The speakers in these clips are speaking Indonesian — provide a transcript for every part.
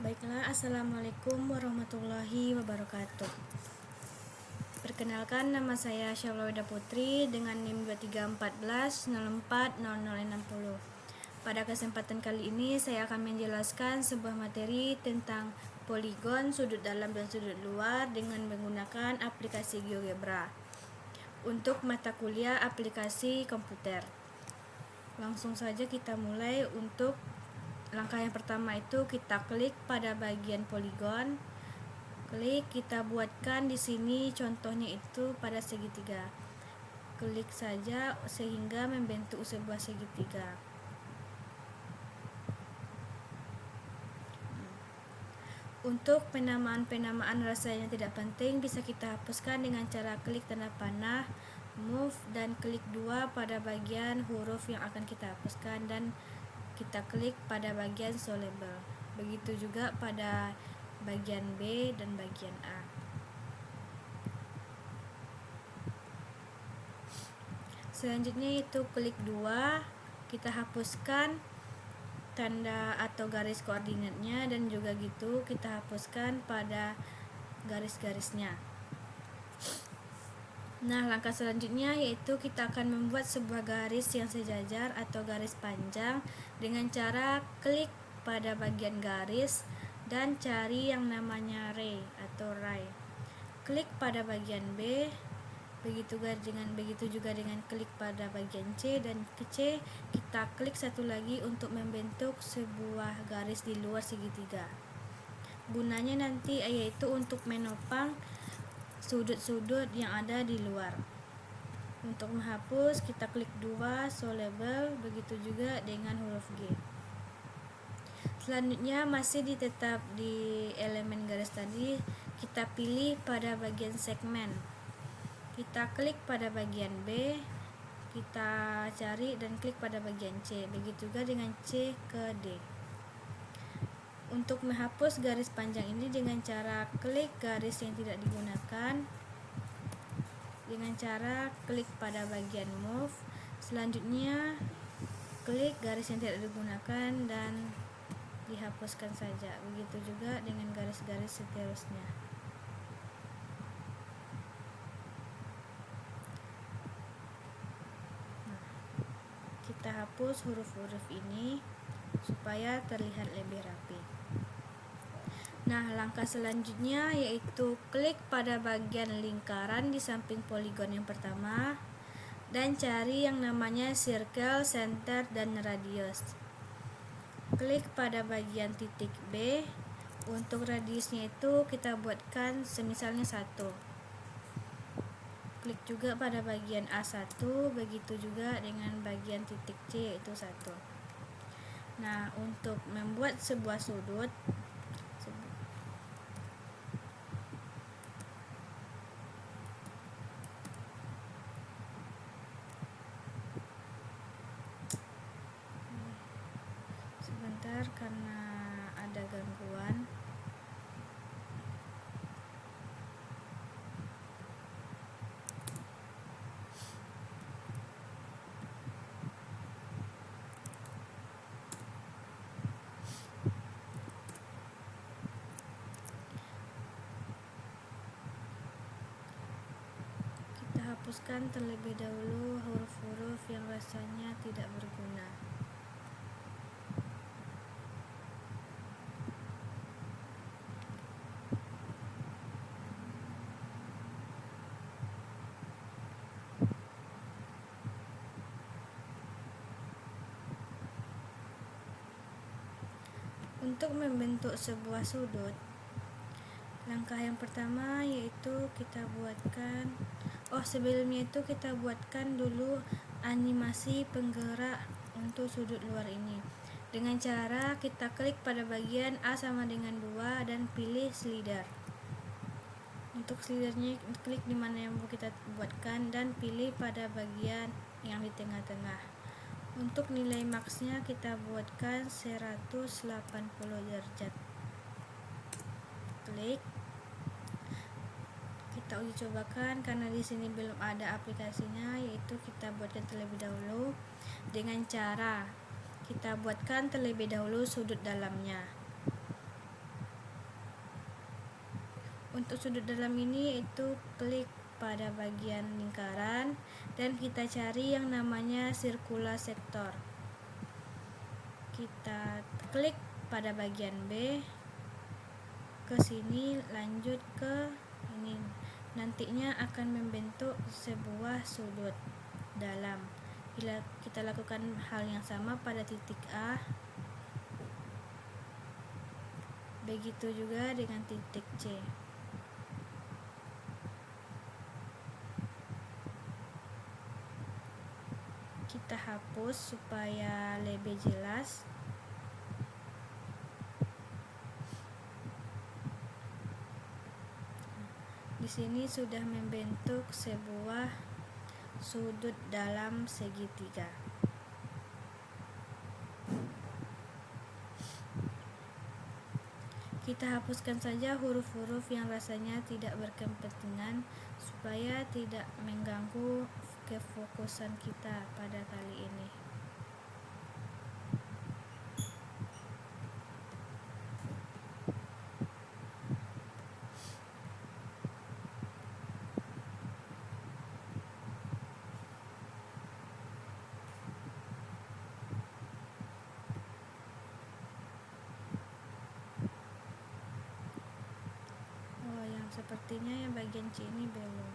Baiklah, Assalamualaikum warahmatullahi wabarakatuh. Perkenalkan, nama saya Syarlawida Putri dengan NIM 2314040060. Pada kesempatan kali ini saya akan menjelaskan sebuah materi tentang poligon, sudut dalam dan sudut luar dengan menggunakan aplikasi GeoGebra untuk mata kuliah aplikasi komputer. Langsung saja kita mulai. Untuk langkah yang pertama itu kita klik pada bagian poligon. Klik, kita buatkan di sini contohnya itu pada segitiga. Klik saja sehingga membentuk sebuah segitiga. Untuk penamaan rasanya tidak penting, bisa kita hapuskan dengan cara klik tanda panah, move, dan klik 2 pada bagian huruf yang akan kita hapuskan, dan kita klik pada bagian show label. Begitu juga pada bagian B dan bagian A. Selanjutnya itu klik 2, kita hapuskan tanda atau garis koordinatnya, dan juga gitu kita hapuskan pada garis-garisnya. Nah, langkah selanjutnya yaitu kita akan membuat sebuah garis yang sejajar atau garis panjang dengan cara klik pada bagian garis dan cari yang namanya ray atau ray. Klik pada bagian B, begitu juga dengan klik pada bagian C, dan ke C kita klik satu lagi untuk membentuk sebuah garis di luar segitiga. Gunanya nanti yaitu untuk menopang sudut-sudut yang ada di luar. Untuk menghapus kita klik 2 show label, begitu juga dengan huruf G. Selanjutnya masih tetap di elemen garis tadi, kita pilih pada bagian segmen. Kita klik pada bagian B, kita cari dan klik pada bagian C, begitu juga dengan C ke D. Untuk menghapus garis panjang ini dengan cara klik garis yang tidak digunakan, dengan cara klik pada bagian move. Selanjutnya klik garis yang tidak digunakan dan dihapuskan saja. Begitu juga dengan garis-garis seterusnya. Kita hapus huruf-huruf ini supaya terlihat lebih rapi. Nah, langkah selanjutnya yaitu klik pada bagian lingkaran di samping poligon yang pertama dan cari yang namanya circle, center, dan radius. Klik pada bagian titik B. Untuk radiusnya itu kita buatkan semisalnya 1. Klik juga pada bagian A1, begitu juga dengan bagian titik C itu 1. Nah, untuk membuat sebuah sudut, sebentar karena ada gangguan. Kita hapuskan terlebih dahulu huruf-huruf yang rasanya tidak berguna. Untuk membentuk sebuah sudut, langkah yang pertama yaitu kita buatkan sebelumnya itu kita buatkan dulu animasi penggerak untuk sudut luar ini dengan cara kita klik pada bagian A sama dengan 2 dan pilih slider. Untuk slidernya klik di mana yang mau kita buatkan dan pilih pada bagian yang di tengah-tengah. Untuk nilai maksnya kita buatkan 180 derajat. Klik. Kita uji cobakan karena di sini belum ada aplikasinya, yaitu kita buatkan terlebih dahulu dengan cara kita buatkan terlebih dahulu sudut dalamnya. Untuk sudut dalam ini itu klik pada bagian lingkaran dan kita cari yang namanya circular sector. Kita klik pada bagian B, ke sini lanjut ke ini. Nantinya akan membentuk sebuah sudut dalam. Bila kita lakukan hal yang sama pada titik A, begitu juga dengan titik C. Kita hapus supaya lebih jelas. Di sini sudah membentuk sebuah sudut dalam segitiga. Kita hapuskan saja huruf-huruf yang rasanya tidak berkepentingan supaya tidak mengganggu kefokusan kita pada kali ini. Sepertinya yang bagian C ini belum.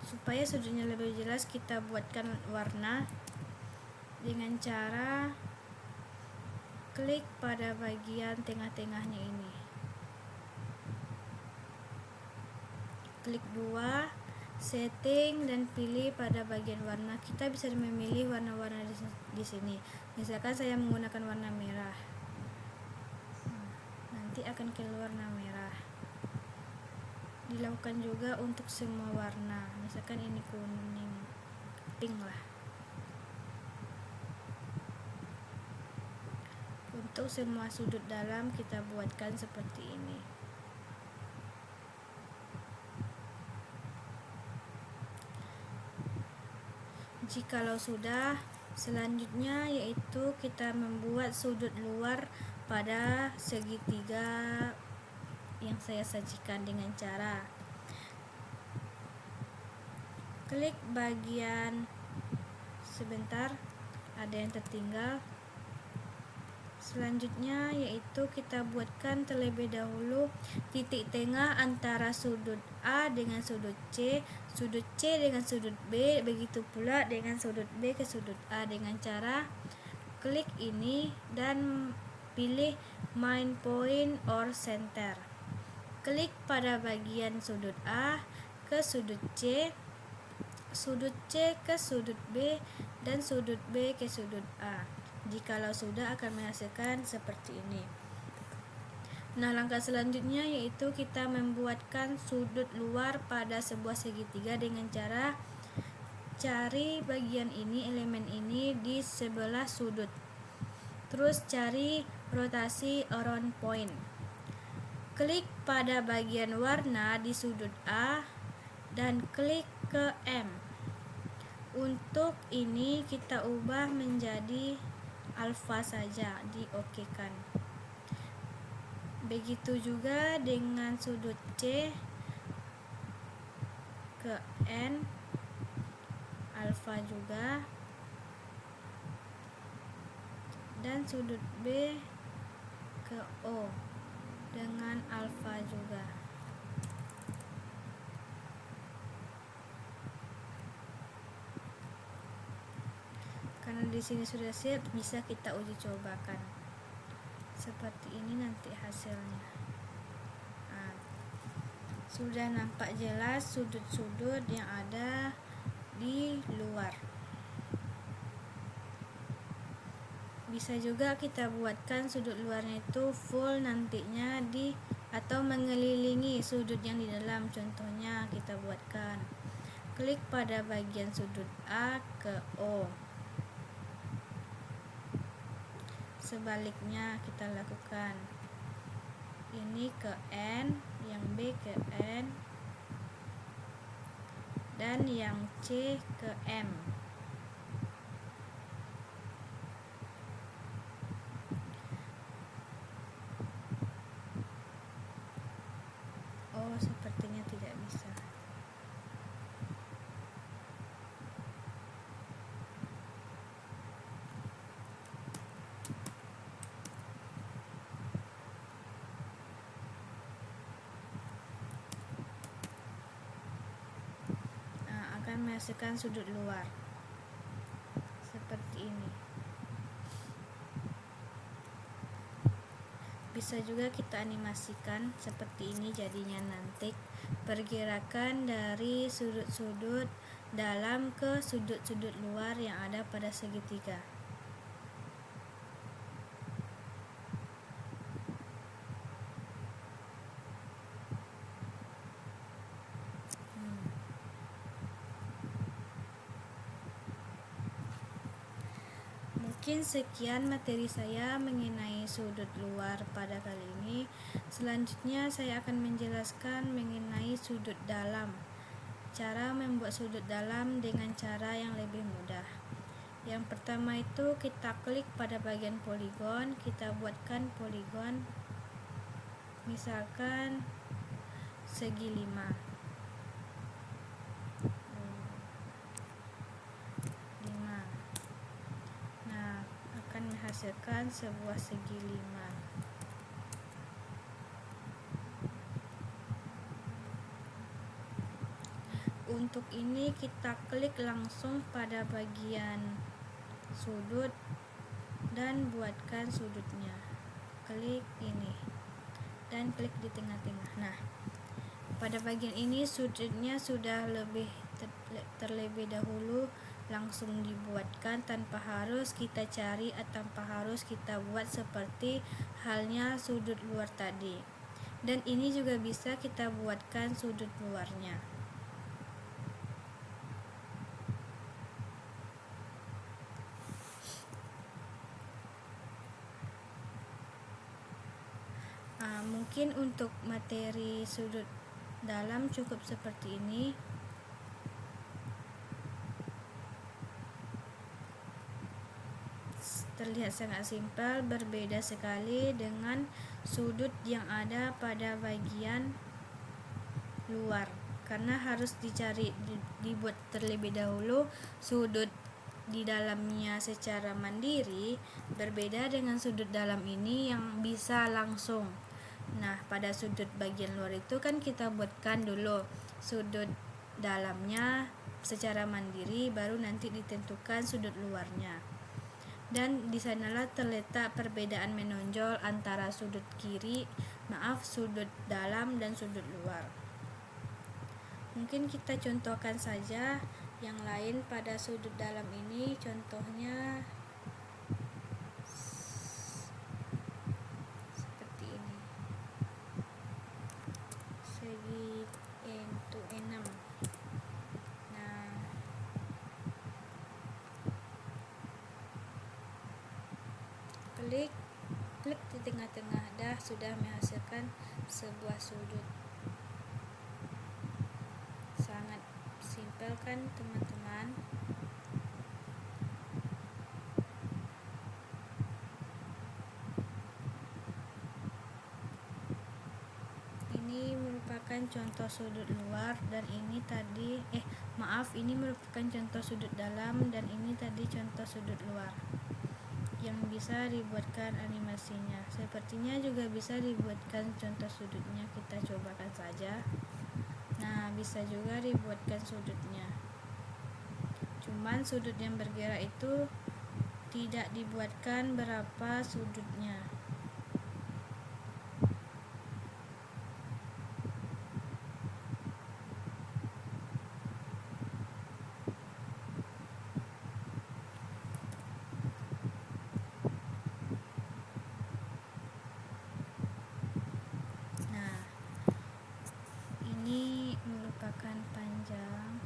Supaya sudutnya lebih jelas, kita buatkan warna dengan cara klik pada bagian tengah-tengahnya ini. Klik 2, setting, dan pilih pada bagian warna. Kita bisa memilih warna-warna di sini. Misalkan saya menggunakan warna merah. Nanti akan keluar warna merah. Dilakukan juga untuk semua warna, misalkan ini kuning, pink lah. Untuk semua sudut dalam kita buatkan seperti ini. Jikalau sudah, selanjutnya yaitu kita membuat sudut luar pada segitiga yang saya sajikan dengan cara klik bagian, sebentar ada yang tertinggal. Selanjutnya yaitu kita buatkan terlebih dahulu titik tengah antara sudut A dengan sudut C dengan sudut B, begitu pula dengan sudut B ke sudut A dengan cara klik ini dan pilih main point or center. Klik pada bagian sudut A ke sudut C ke sudut B, dan sudut B ke sudut A. Jikalau sudah, akan menghasilkan seperti ini. Nah, langkah selanjutnya yaitu kita membuatkan sudut luar pada sebuah segitiga dengan cara cari bagian ini, elemen ini di sebelah sudut. Terus cari rotasi around point. Klik pada bagian warna di sudut A dan klik ke M. Untuk ini kita ubah menjadi alfa saja, diokekan. Begitu juga dengan sudut C ke N, alfa juga, dan sudut B ke O dengan alfa juga. Karena di sini sudah siap, bisa kita uji cobakan. Seperti ini nanti hasilnya. Nah, sudah nampak jelas sudut-sudut yang ada di luar. Bisa juga kita buatkan sudut luarnya itu full nantinya atau mengelilingi sudut yang di dalam. Contohnya kita buatkan klik pada bagian sudut A ke O. Sebaliknya kita lakukan. Ini ke N, yang B ke N, dan yang C ke M. Oh, sepertinya tidak bisa. Akan menghasilkan sudut luar seperti ini. Bisa juga kita animasikan seperti ini jadinya nanti pergerakan dari sudut-sudut dalam ke sudut-sudut luar yang ada pada segitiga. Mungkin sekian materi saya mengenai sudut luar pada kali ini. Selanjutnya saya akan menjelaskan mengenai sudut dalam. Cara membuat sudut dalam dengan cara yang lebih mudah. Yang pertama itu kita klik pada bagian poligon, kita buatkan poligon misalkan segi 5. Menghasilkan sebuah segi 5. Untuk ini kita klik langsung pada bagian sudut dan buatkan sudutnya. Klik ini dan klik di tengah-tengah. Nah, pada bagian ini sudutnya sudah terlebih dahulu langsung dibuatkan tanpa harus kita cari atau tanpa harus kita buat seperti halnya sudut luar tadi. Dan ini juga bisa kita buatkan sudut luarnya. Mungkin untuk materi sudut dalam cukup seperti ini. Terlihat sangat simpel, berbeda sekali dengan sudut yang ada pada bagian luar, karena harus dibuat terlebih dahulu sudut di dalamnya secara mandiri, berbeda dengan sudut dalam ini yang bisa langsung. Nah, pada sudut bagian luar itu kan kita buatkan dulu sudut dalamnya secara mandiri, baru nanti ditentukan sudut luarnya. Dan di sanalah terletak perbedaan menonjol antara sudut sudut dalam dan sudut luar. Mungkin kita contohkan saja yang lain pada sudut dalam ini. Contohnya seperti ini, segi 6. Klik di tengah-tengah, sudah menghasilkan sebuah sudut. Sangat simpel kan teman-teman? Ini merupakan contoh sudut luar dan ini tadi ini merupakan contoh sudut dalam dan ini tadi contoh sudut luar yang bisa dibuatkan animasinya. Sepertinya juga bisa dibuatkan contoh sudutnya, kita cobakan saja. Nah, bisa juga dibuatkan sudutnya. Cuman sudut yang bergerak itu tidak dibuatkan berapa sudutnya. Ini merupakan panjang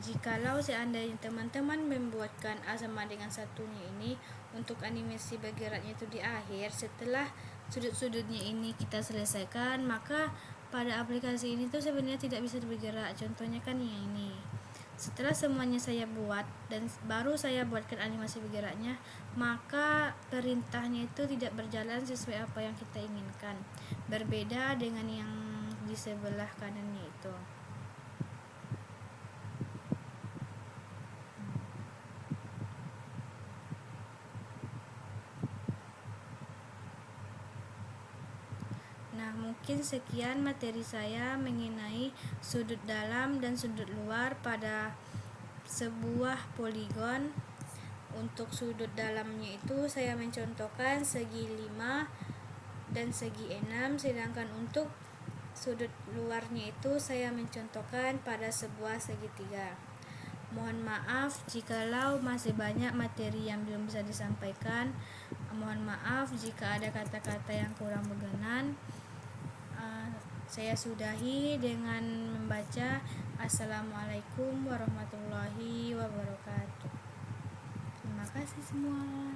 Jikalau seandainya teman-teman membuatkan A sama dengan satunya ini untuk animasi bergeraknya itu di akhir, setelah sudut-sudutnya ini kita selesaikan, maka pada aplikasi ini tuh sebenarnya tidak bisa bergerak. Contohnya kan yang ini. Setelah semuanya saya buat dan baru saya buatkan animasi bergeraknya, maka perintahnya itu tidak berjalan sesuai apa yang kita inginkan. Berbeda dengan yang di sebelah kanannya itu. Nah, mungkin sekian materi saya mengenai sudut dalam dan sudut luar pada sebuah poligon. Untuk sudut dalamnya itu saya mencontohkan segi 5 dan segi 6, sedangkan untuk sudut luarnya itu saya mencontohkan pada sebuah segitiga. Mohon maaf jikalau masih banyak materi yang belum bisa disampaikan. Mohon maaf jika ada kata-kata yang kurang berkenan. Saya sudahi dengan membaca Assalamualaikum warahmatullahi wabarakatuh. Terima kasih semua.